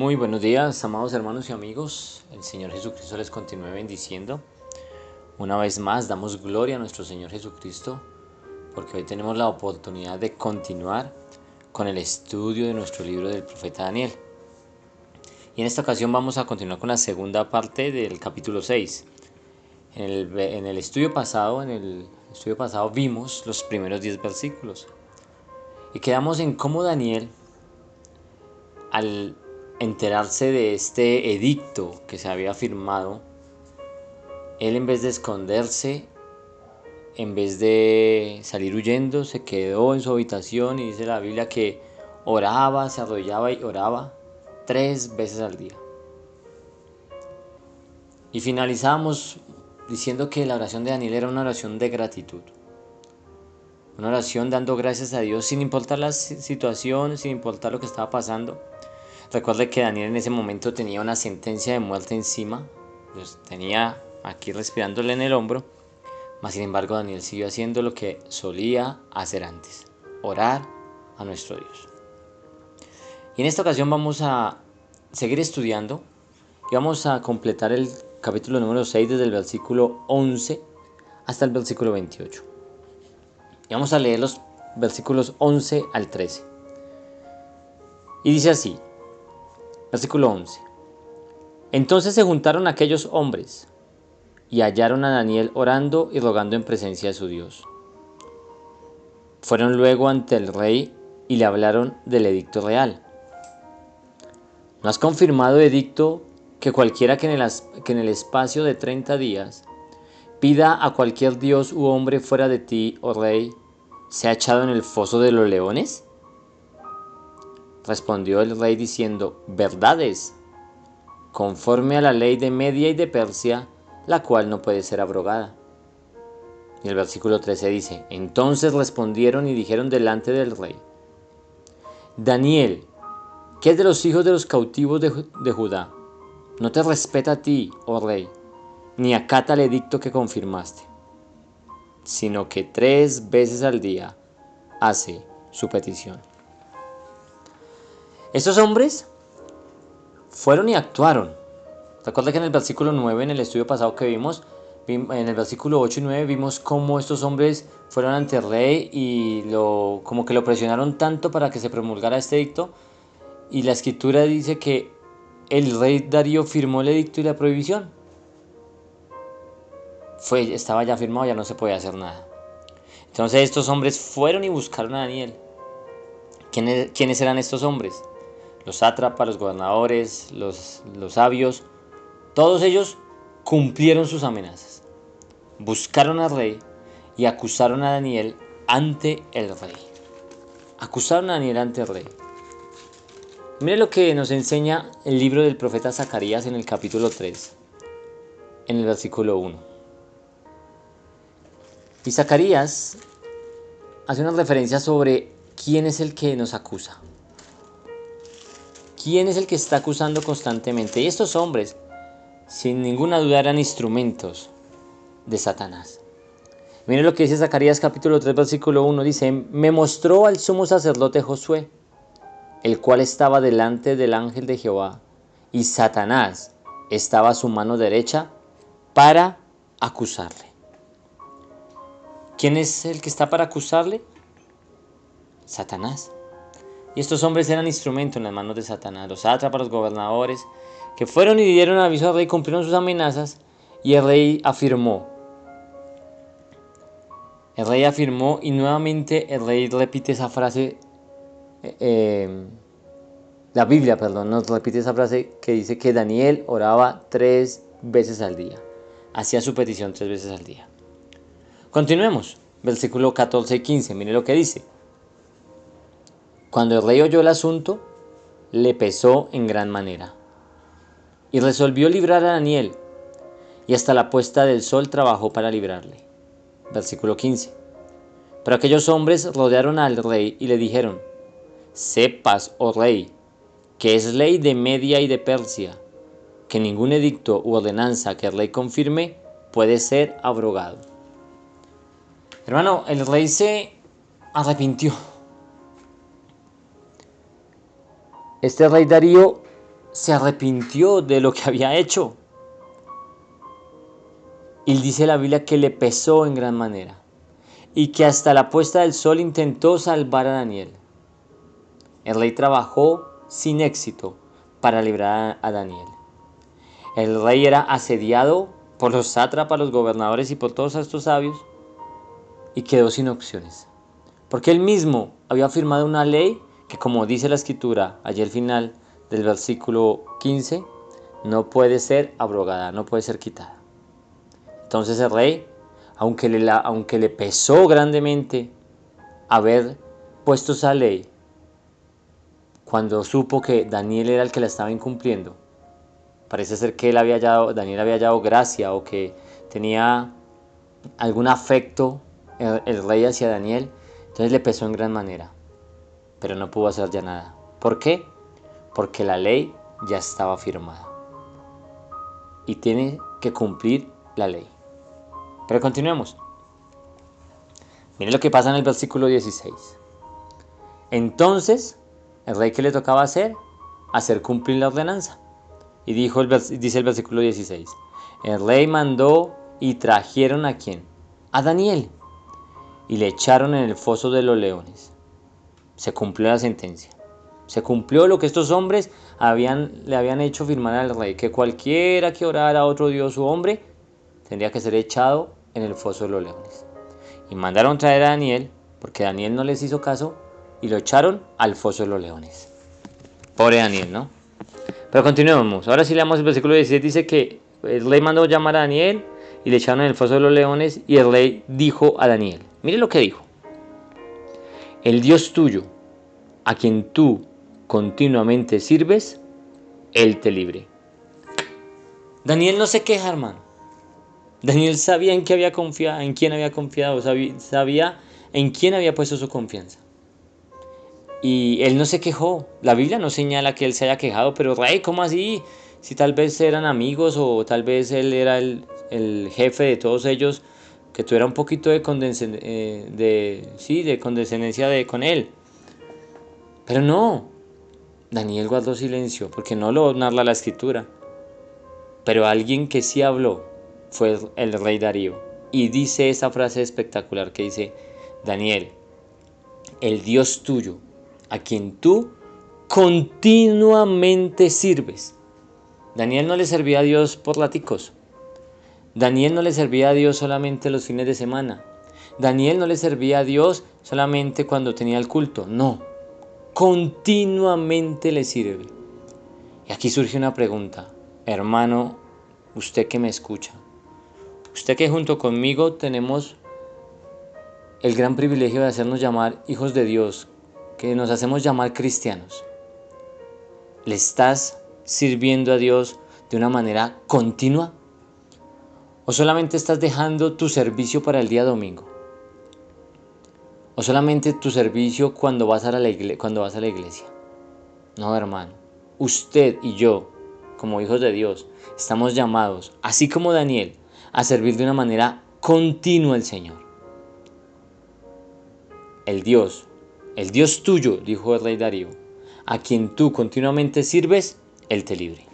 Muy buenos días, amados hermanos y amigos. El Señor Jesucristo les continúe bendiciendo. Una vez más damos gloria a nuestro Señor Jesucristo porque hoy tenemos la oportunidad de continuar con el estudio de nuestro libro del profeta Daniel. Y en esta ocasión vamos a continuar con la segunda parte del capítulo 6. En el estudio pasado vimos los primeros 10 versículos y quedamos en cómo Daniel, al enterarse de este edicto que se había firmado, él, en vez de esconderse, en vez de salir huyendo, se quedó en su habitación, y dice la Biblia que oraba, se arrodillaba y oraba 3 veces al día. Y finalizamos diciendo que la oración de Daniel era una oración de gratitud, una oración dando gracias a Dios sin importar la situación, sin importar lo que estaba pasando. Recuerde que Daniel en ese momento tenía una sentencia de muerte encima, los tenía aquí respirándole en el hombro, mas sin embargo Daniel siguió haciendo lo que solía hacer antes: orar a nuestro Dios. Y en esta ocasión vamos a seguir estudiando y vamos a completar el capítulo número 6 desde el versículo 11 hasta el versículo 28. Y vamos a leer los versículos 11 al 13. Y dice así, versículo 11. Entonces se juntaron aquellos hombres y hallaron a Daniel orando y rogando en presencia de su Dios. Fueron luego ante el rey y le hablaron del edicto real. ¿No has confirmado, edicto, que cualquiera que en el espacio de 30 días pida a cualquier dios u hombre fuera de ti, oh rey, sea echado en el foso de los leones? Respondió el rey diciendo, verdad es, conforme a la ley de Media y de Persia, la cual no puede ser abrogada. Y el versículo 13 dice, entonces respondieron y dijeron delante del rey, Daniel, que es de los hijos de los cautivos de Judá, no te respeta a ti, oh rey, ni acata el edicto que confirmaste, sino que 3 veces al día hace su petición. Estos hombres fueron y actuaron. Recuerda que en el versículo 9, en el estudio pasado que vimos, en el versículo 8 y 9, vimos cómo estos hombres fueron ante el rey y como que lo presionaron tanto para que se promulgara este edicto. Y la escritura dice que el rey Darío firmó el edicto y la prohibición. Estaba ya firmado, ya no se podía hacer nada. Entonces estos hombres fueron y buscaron a Daniel. ¿Quiénes eran estos hombres? Los sátrapas, los gobernadores, los sabios. Todos ellos cumplieron sus amenazas. Buscaron al rey y acusaron a Daniel ante el rey. Acusaron a Daniel ante el rey. Mire lo que nos enseña el libro del profeta Zacarías en el capítulo 3, en el versículo 1. Y Zacarías hace una referencia sobre quién es el que nos acusa. ¿Quién es el que está acusando constantemente? Y estos hombres, sin ninguna duda, eran instrumentos de Satanás. Miren lo que dice Zacarías capítulo 3, versículo 1. Dice, me mostró al sumo sacerdote Josué, el cual estaba delante del ángel de Jehová, y Satanás estaba a su mano derecha para acusarle. ¿Quién es el que está para acusarle? Satanás. Y estos hombres eran instrumentos en las manos de Satanás, los sátrapas, los gobernadores, que fueron y dieron aviso al rey, cumplieron sus amenazas, y el rey afirmó. Y nuevamente el rey repite esa frase, la Biblia, nos repite esa frase que dice que Daniel oraba 3 veces al día, hacía su petición 3 veces al día. Continuemos, versículo 14 y 15, mire lo que dice. Cuando el rey oyó el asunto, le pesó en gran manera, y resolvió librar a Daniel, y hasta la puesta del sol trabajó para librarle. Versículo 15. Pero aquellos hombres rodearon al rey y le dijeron, sepas, oh rey, que es ley de Media y de Persia, que ningún edicto u ordenanza que el rey confirme puede ser abrogado. Hermano, el rey se arrepintió. Este rey Darío se arrepintió de lo que había hecho. Y dice la Biblia que le pesó en gran manera y que hasta la puesta del sol intentó salvar a Daniel. El rey trabajó sin éxito para librar a Daniel. El rey era asediado por los sátrapas, los gobernadores y por todos estos sabios y quedó sin opciones. Porque él mismo había firmado una ley que, como dice la escritura allí al final del versículo 15, no puede ser abrogada, no puede ser quitada. Entonces el rey, aunque le pesó grandemente haber puesto esa ley, cuando supo que Daniel era el que la estaba incumpliendo, parece ser que Daniel había hallado gracia o que tenía algún afecto el rey hacia Daniel, entonces le pesó en gran manera, pero no pudo hacer ya nada. ¿Por qué? Porque la ley ya estaba firmada y tiene que cumplir la ley. Pero continuemos. Miren lo que pasa en el versículo 16. Entonces, el rey, ¿qué le tocaba hacer? Hacer cumplir la ordenanza. Y dice el versículo 16. El rey mandó y trajeron ¿a quién? A Daniel. Y le echaron en el foso de los leones. Se cumplió la sentencia. Se cumplió lo que estos hombres le habían hecho firmar al rey. Que cualquiera que orara a otro dios o hombre tendría que ser echado en el foso de los leones. Y mandaron traer a Daniel, porque Daniel no les hizo caso, y lo echaron al foso de los leones. Pobre Daniel, ¿no? Pero continuemos. Ahora sí leamos el versículo 16. Dice que el rey mandó llamar a Daniel y le echaron en el foso de los leones. Y el rey dijo a Daniel, mire lo que dijo: el Dios tuyo, a quien tú continuamente sirves, Él te libre. Daniel no se queja, hermano. Daniel sabía en quién había confiado, sabía en quién había puesto su confianza. Y él no se quejó. La Biblia no señala que él se haya quejado, pero rey, ¿cómo así? Si tal vez eran amigos o tal vez él era el jefe de todos ellos, que tuviera un poquito de condescendencia con él. Pero no, Daniel guardó silencio porque no lo narra la escritura. Pero alguien que sí habló fue el rey Darío. Y dice esa frase espectacular que dice: Daniel, el Dios tuyo, a quien tú continuamente sirves. Daniel no le servía a Dios por raticos. Daniel no le servía a Dios solamente los fines de semana. Daniel no le servía a Dios solamente cuando tenía el culto. No, continuamente le sirve. Y aquí surge una pregunta. Hermano, usted que me escucha, usted que junto conmigo tenemos el gran privilegio de hacernos llamar hijos de Dios, que nos hacemos llamar cristianos, ¿le estás sirviendo a Dios de una manera continua? ¿O solamente estás dejando tu servicio para el día domingo? ¿O solamente tu servicio cuando vas a la iglesia? No, hermano. Usted y yo, como hijos de Dios, estamos llamados, así como Daniel, a servir de una manera continua al Señor. El Dios tuyo, dijo el rey Darío, a quien tú continuamente sirves, Él te libre.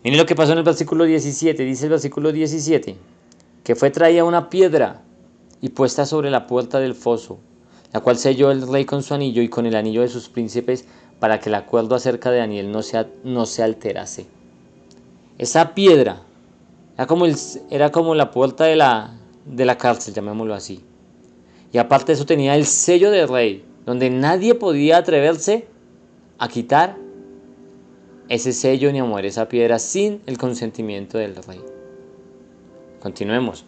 Miren lo que pasó en el versículo 17. Dice el versículo 17, que fue traída una piedra y puesta sobre la puerta del foso, la cual selló el rey con su anillo y con el anillo de sus príncipes, para que el acuerdo acerca de Daniel no se alterase. Esa piedra era como la puerta de la cárcel, llamémoslo así. Y aparte de eso tenía el sello del rey, donde nadie podía atreverse a quitar ese sello ni a mover esa piedra sin el consentimiento del rey. Continuemos.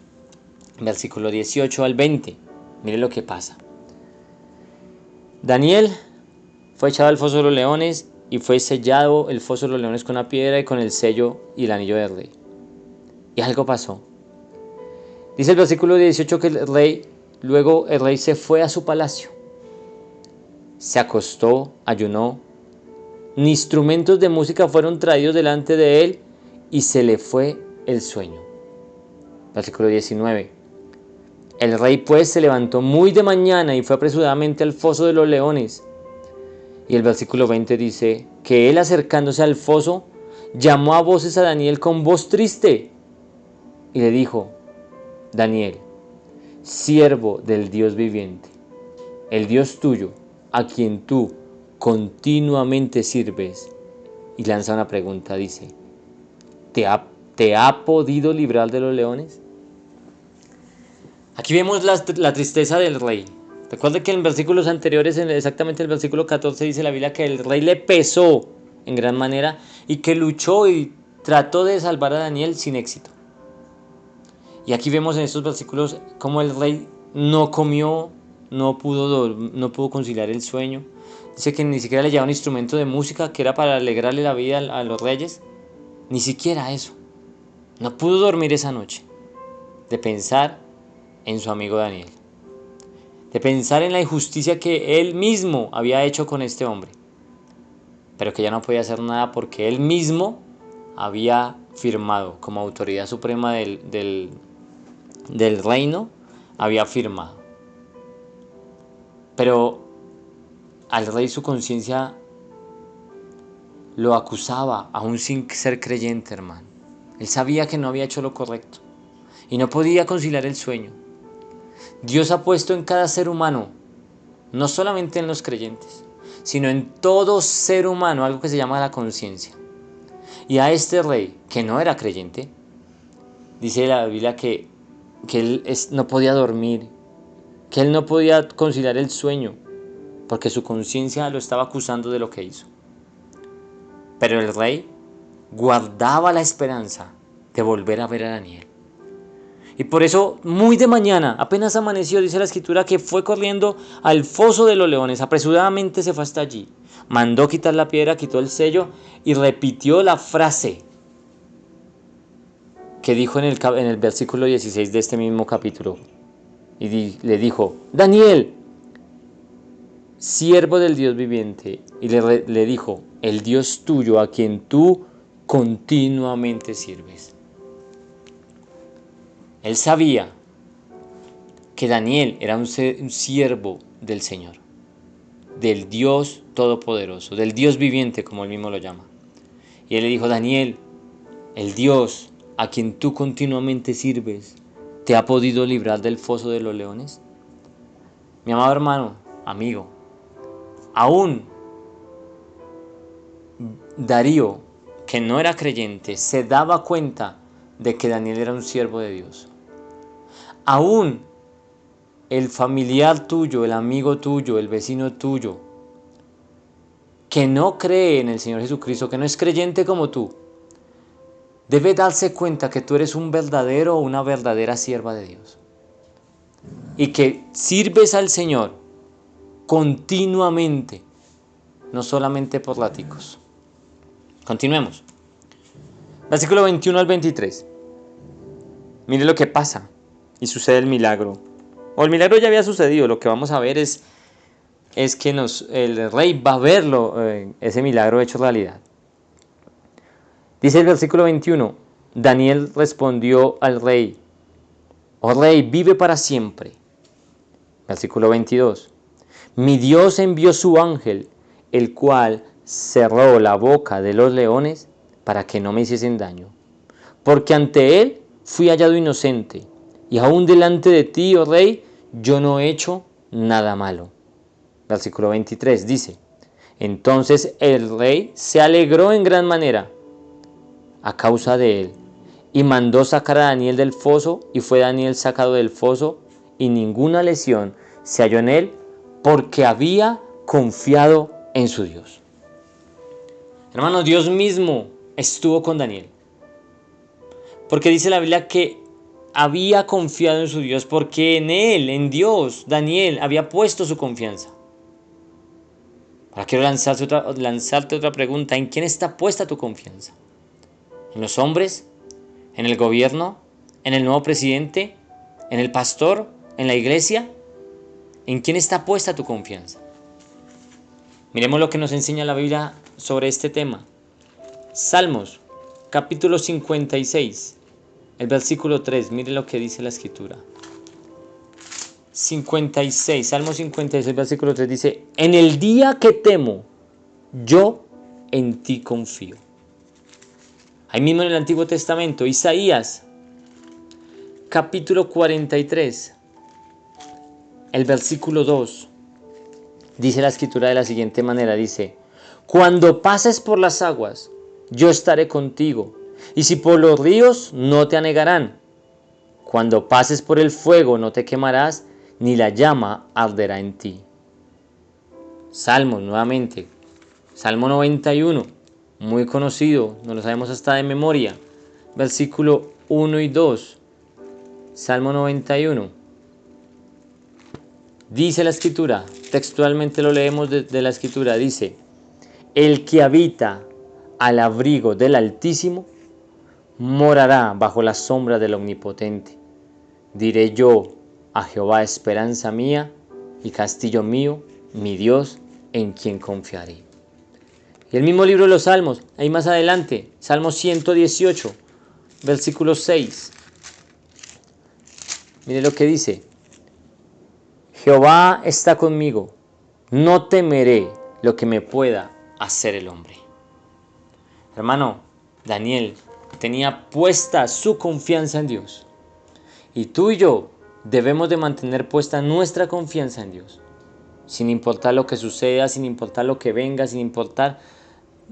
Versículo 18 al 20. Mire lo que pasa. Daniel fue echado al foso de los leones y fue sellado el foso de los leones con una piedra y con el sello y el anillo del rey. Y algo pasó. Dice el versículo 18 que luego el rey se fue a su palacio. Se acostó, ayunó. Ni instrumentos de música fueron traídos delante de él y se le fue el sueño. Versículo 19. El rey pues se levantó muy de mañana y fue apresuradamente al foso de los leones. Y el versículo 20 dice que él, acercándose al foso, llamó a voces a Daniel con voz triste y le dijo: Daniel, siervo del Dios viviente, el Dios tuyo, a quien tú continuamente sirves. Y lanza una pregunta, dice: ¿te ha podido librar de los leones? Aquí vemos la tristeza del rey. Recuerda que en versículos anteriores, exactamente el versículo 14, dice la Biblia que el rey le pesó en gran manera y que luchó y trató de salvar a Daniel sin éxito. Y aquí vemos en estos versículos cómo el rey no comió, no pudo conciliar el sueño. Dice que ni siquiera le llevaba un instrumento de música que era para alegrarle la vida a los reyes. Ni siquiera eso. No pudo dormir esa noche de pensar en su amigo Daniel, de pensar en la injusticia que él mismo había hecho con este hombre, pero que ya no podía hacer nada porque él mismo había firmado como autoridad suprema del reino, había firmado. Pero al rey su conciencia lo acusaba, aún sin ser creyente, hermano. Él sabía que no había hecho lo correcto y no podía conciliar el sueño. Dios ha puesto en cada ser humano, no solamente en los creyentes, sino en todo ser humano, algo que se llama la conciencia. Y a este rey, que no era creyente, dice la Biblia que él no podía dormir, que él no podía conciliar el sueño, porque su conciencia lo estaba acusando de lo que hizo. Pero el rey guardaba la esperanza de volver a ver a Daniel. Y por eso, muy de mañana, apenas amaneció, dice la escritura, que fue corriendo al foso de los leones. Apresuradamente se fue hasta allí. Mandó quitar la piedra, quitó el sello y repitió la frase que dijo en el versículo 16 de este mismo capítulo. Y le dijo: Daniel, siervo del Dios viviente. Y le dijo: el Dios tuyo, a quien tú continuamente sirves. Él sabía que Daniel era un siervo del Señor, del Dios Todopoderoso, del Dios viviente, como él mismo lo llama. Y él le dijo: Daniel, el Dios a quien tú continuamente sirves, ¿te ha podido librar del foso de los leones? Mi amado hermano, amigo, aún Darío, que no era creyente, se daba cuenta de que Daniel era un siervo de Dios. Aún el familiar tuyo, el amigo tuyo, el vecino tuyo, que no cree en el Señor Jesucristo, que no es creyente como tú, debe darse cuenta que tú eres un verdadero o una verdadera sierva de Dios. Y que sirves al Señor continuamente, no solamente por látigos. Continuemos. Versículo 21 al 23. Mire lo que pasa y sucede el milagro. O el milagro ya había sucedido. Lo que vamos a ver es que el rey va a verlo, ese milagro hecho realidad. Dice el versículo 21. Daniel respondió al rey: oh rey, vive para siempre. Versículo 22. Mi Dios envió su ángel, el cual cerró la boca de los leones para que no me hiciesen daño. Porque ante él fui hallado inocente, y aún delante de ti, oh rey, yo no he hecho nada malo. Versículo 23 dice: entonces el rey se alegró en gran manera a causa de él, y mandó sacar a Daniel del foso, y fue Daniel sacado del foso, y ninguna lesión se halló en él, porque había confiado en su Dios. Hermanos, Dios mismo estuvo con Daniel, porque dice la Biblia que había confiado en su Dios, porque en él, en Dios, Daniel había puesto su confianza. Ahora quiero lanzarte otra pregunta: ¿en quién está puesta tu confianza? ¿En los hombres? ¿En el gobierno? ¿En el nuevo presidente? ¿En el pastor? ¿En la iglesia? ¿En quién está puesta tu confianza? Miremos lo que nos enseña la Biblia sobre este tema. Salmos, capítulo 56, el versículo 3. Mire lo que dice la escritura. 56, Salmo 56, versículo 3 dice: en el día que temo, yo en ti confío. Ahí mismo en el Antiguo Testamento, Isaías, capítulo 43, el versículo 2, dice la escritura de la siguiente manera, dice: cuando pases por las aguas, yo estaré contigo, y si por los ríos, no te anegarán. Cuando pases por el fuego, no te quemarás, ni la llama arderá en ti. Salmos, nuevamente, Salmo 91, muy conocido, nos lo sabemos hasta de memoria, versículo 1 y 2, Salmo 91. Dice la escritura, textualmente lo leemos de la escritura, dice: el que habita al abrigo del Altísimo morará bajo la sombra del Omnipotente. Diré yo a Jehová, esperanza mía y castillo mío, mi Dios, en quien confiaré. Y el mismo libro de los Salmos, ahí más adelante, Salmo 118, versículo 6. Mire lo que dice: Jehová está conmigo, no temeré lo que me pueda hacer el hombre. Hermano, Daniel tenía puesta su confianza en Dios. Y tú y yo debemos de mantener puesta nuestra confianza en Dios. Sin importar lo que suceda, sin importar lo que venga, sin importar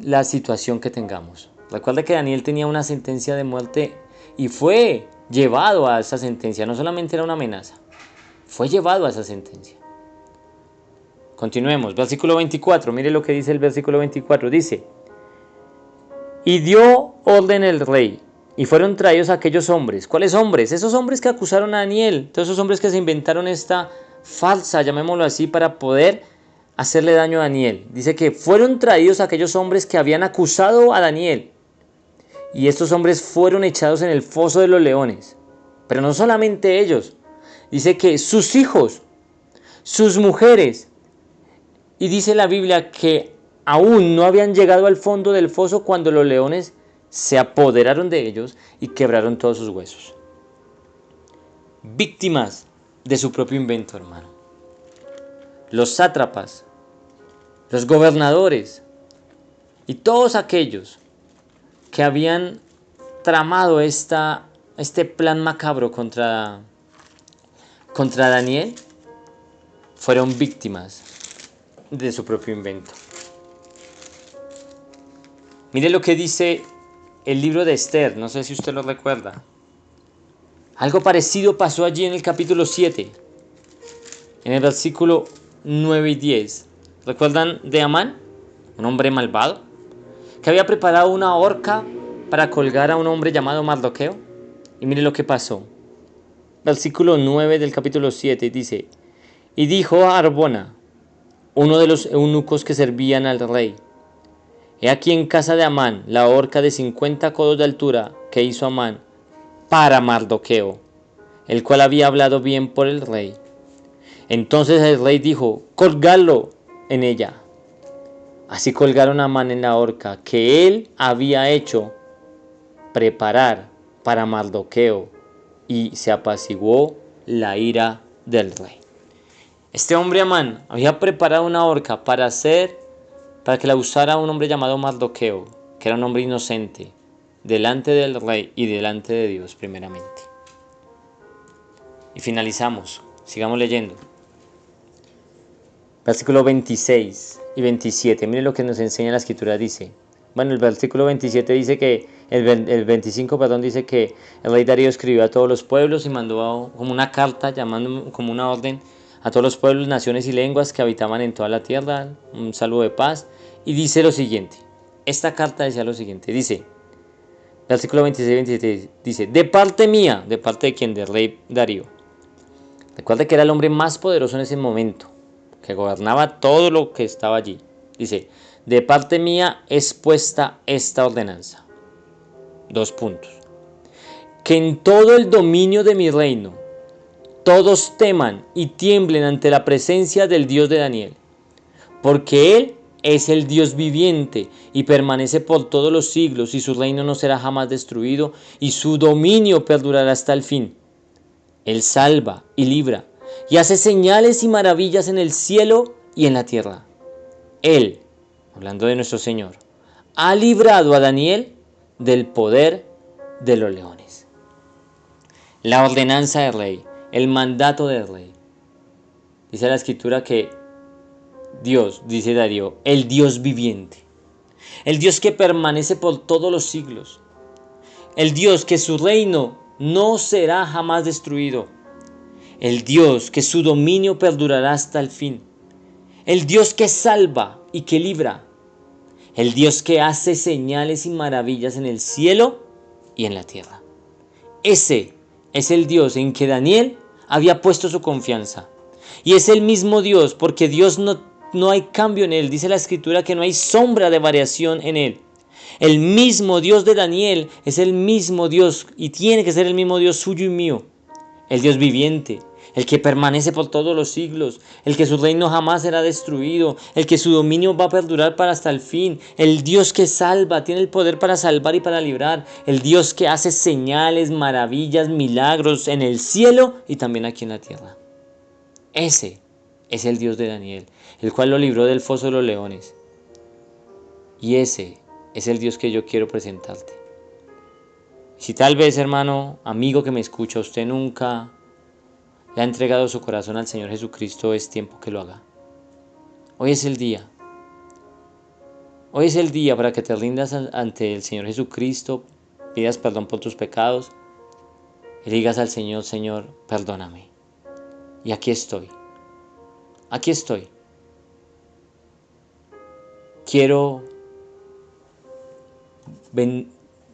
la situación que tengamos. Recuerda que Daniel tenía una sentencia de muerte y fue llevado a esa sentencia. No solamente era una amenaza, fue llevado a esa sentencia. Continuemos, versículo 24, mire lo que dice el versículo 24, dice: y dio orden el rey, y fueron traídos aquellos hombres. ¿Cuáles hombres? Esos hombres que acusaron a Daniel, todos esos hombres que se inventaron esta falsa, llamémoslo así, para poder hacerle daño a Daniel. Dice que fueron traídos aquellos hombres que habían acusado a Daniel, y estos hombres fueron echados en el foso de los leones. Pero no solamente ellos, dice que sus hijos, sus mujeres, y dice la Biblia que aún no habían llegado al fondo del foso cuando los leones se apoderaron de ellos y quebraron todos sus huesos. Víctimas de su propio invento, hermano. Los sátrapas, los gobernadores y todos aquellos que habían tramado este plan macabro contra Daniel fueron víctimas de su propio invento. Mire lo que dice el libro de Esther, no sé si usted lo recuerda. Algo parecido pasó allí en el capítulo 7, en el versículo 9 y 10. ¿Recuerdan de Amán? Un hombre malvado, que había preparado una horca para colgar a un hombre llamado Mardoqueo. Y mire lo que pasó. Versículo 9 del capítulo 7 dice: y dijo a Arbona, uno de los eunucos que servían al rey: he aquí en casa de Amán la horca de 50 codos de altura que hizo Amán para Mardoqueo, el cual había hablado bien por el rey. Entonces el rey dijo: colgadlo en ella. Así colgaron a Amán en la horca que él había hecho preparar para Mardoqueo, y se apaciguó la ira del rey. Este hombre Amán había preparado una horca para que la usara un hombre llamado Mardoqueo, que era un hombre inocente, delante del rey y delante de Dios primeramente. Y finalizamos, sigamos leyendo. Versículo 26 y 27, mire lo que nos enseña la escritura, dice. Bueno, el versículo 27 dice que, el 25, dice que el rey Darío escribió a todos los pueblos y mandó como una carta, llamando como una orden a todos los pueblos, naciones y lenguas que habitaban en toda la tierra, un saludo de paz. Y dice lo siguiente, esta carta decía lo siguiente, dice, versículo 26 y 27, dice: de parte mía, ¿de parte de quién? Del rey Darío. Recuerda que era el hombre más poderoso en ese momento, que gobernaba todo lo que estaba allí. Dice: de parte mía es puesta esta ordenanza. 2 puntos. Que en todo el dominio de mi reino todos teman y tiemblen ante la presencia del Dios de Daniel, porque él es el Dios viviente y permanece por todos los siglos, y su reino no será jamás destruido, y su dominio perdurará hasta el fin. Él salva y libra, y hace señales y maravillas en el cielo y en la tierra. Él, hablando de nuestro Señor, ha librado a Daniel del poder de los leones. La ordenanza del rey, el mandato del rey. Dice la escritura que Dios, dice Darío, el Dios viviente, el Dios que permanece por todos los siglos, el Dios que su reino no será jamás destruido, el Dios que su dominio perdurará hasta el fin, el Dios que salva y que libra, el Dios que hace señales y maravillas en el cielo y en la tierra. Ese es el Dios en que Daniel había puesto su confianza. Y es el mismo Dios, porque Dios no hay cambio en él. Dice la escritura que no hay sombra de variación en él. El mismo Dios de Daniel es el mismo Dios y tiene que ser el mismo Dios suyo y mío. El Dios viviente, el que permanece por todos los siglos, el que su reino jamás será destruido, el que su dominio va a perdurar para hasta el fin, el Dios que salva, tiene el poder para salvar y para librar, el Dios que hace señales, maravillas, milagros en el cielo y también aquí en la tierra. Ese es el Dios de Daniel, el cual lo libró del foso de los leones. Y ese es el Dios que yo quiero presentarte. Si tal vez, hermano, amigo que me escucha, usted nunca le ha entregado su corazón al Señor Jesucristo, es tiempo que lo haga. Hoy es el día. Hoy es el día para que te rindas ante el Señor Jesucristo, pidas perdón por tus pecados y digas al Señor, Señor, perdóname. Y aquí estoy. Aquí estoy. Quiero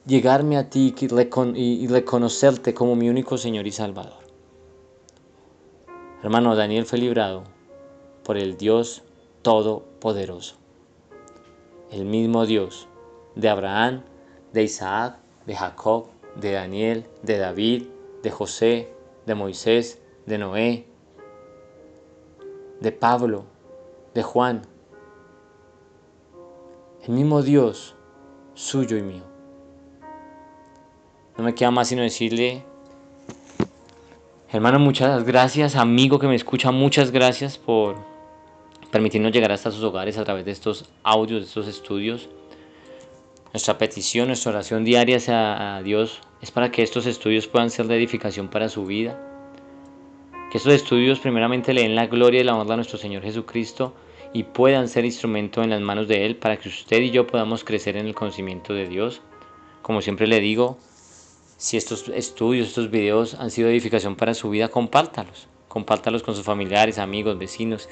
llegarme a ti y reconocerte como mi único Señor y Salvador. Hermano, Daniel fue librado por el Dios Todopoderoso. El mismo Dios de Abraham, de Isaac, de Jacob, de Daniel, de David, de José, de Moisés, de Noé, de Pablo, de Juan. El mismo Dios suyo y mío. No me queda más sino decirle, hermano, muchas gracias, amigo que me escucha, muchas gracias por permitirnos llegar hasta sus hogares a través de estos audios, de estos estudios. Nuestra petición, nuestra oración diaria hacia Dios es para que estos estudios puedan ser de edificación para su vida. Que estos estudios primeramente le den la gloria y la honra a nuestro Señor Jesucristo y puedan ser instrumento en las manos de Él para que usted y yo podamos crecer en el conocimiento de Dios. Como siempre le digo, si estos estudios, estos videos han sido de edificación para su vida, compártalos. Compártalos con sus familiares, amigos, vecinos.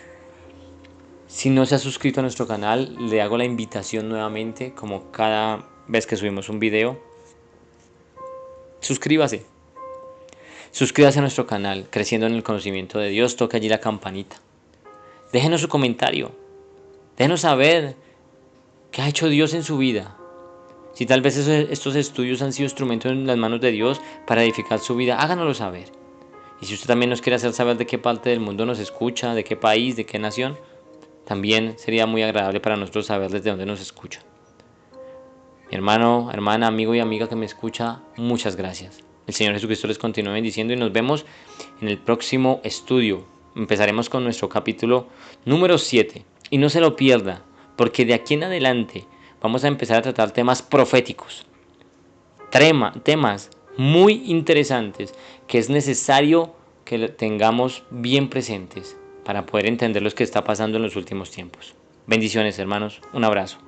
Si no se ha suscrito a nuestro canal, le hago la invitación nuevamente, como cada vez que subimos un video. Suscríbase. Suscríbase a nuestro canal, Creciendo en el Conocimiento de Dios. Toque allí la campanita. Déjenos su comentario. Déjenos saber qué ha hecho Dios en su vida. Si tal vez estos estudios han sido instrumentos en las manos de Dios para edificar su vida, háganoslo saber. Y si usted también nos quiere hacer saber de qué parte del mundo nos escucha, de qué país, de qué nación, también sería muy agradable para nosotros saber desde dónde nos escucha. Mi hermano, hermana, amigo y amiga que me escucha, muchas gracias. El Señor Jesucristo les continúe bendiciendo y nos vemos en el próximo estudio. Empezaremos con nuestro capítulo número 7. Y no se lo pierda, porque de aquí en adelante vamos a empezar a tratar temas proféticos. Temas muy interesantes que es necesario que tengamos bien presentes para poder entender lo que está pasando en los últimos tiempos. Bendiciones, hermanos. Un abrazo.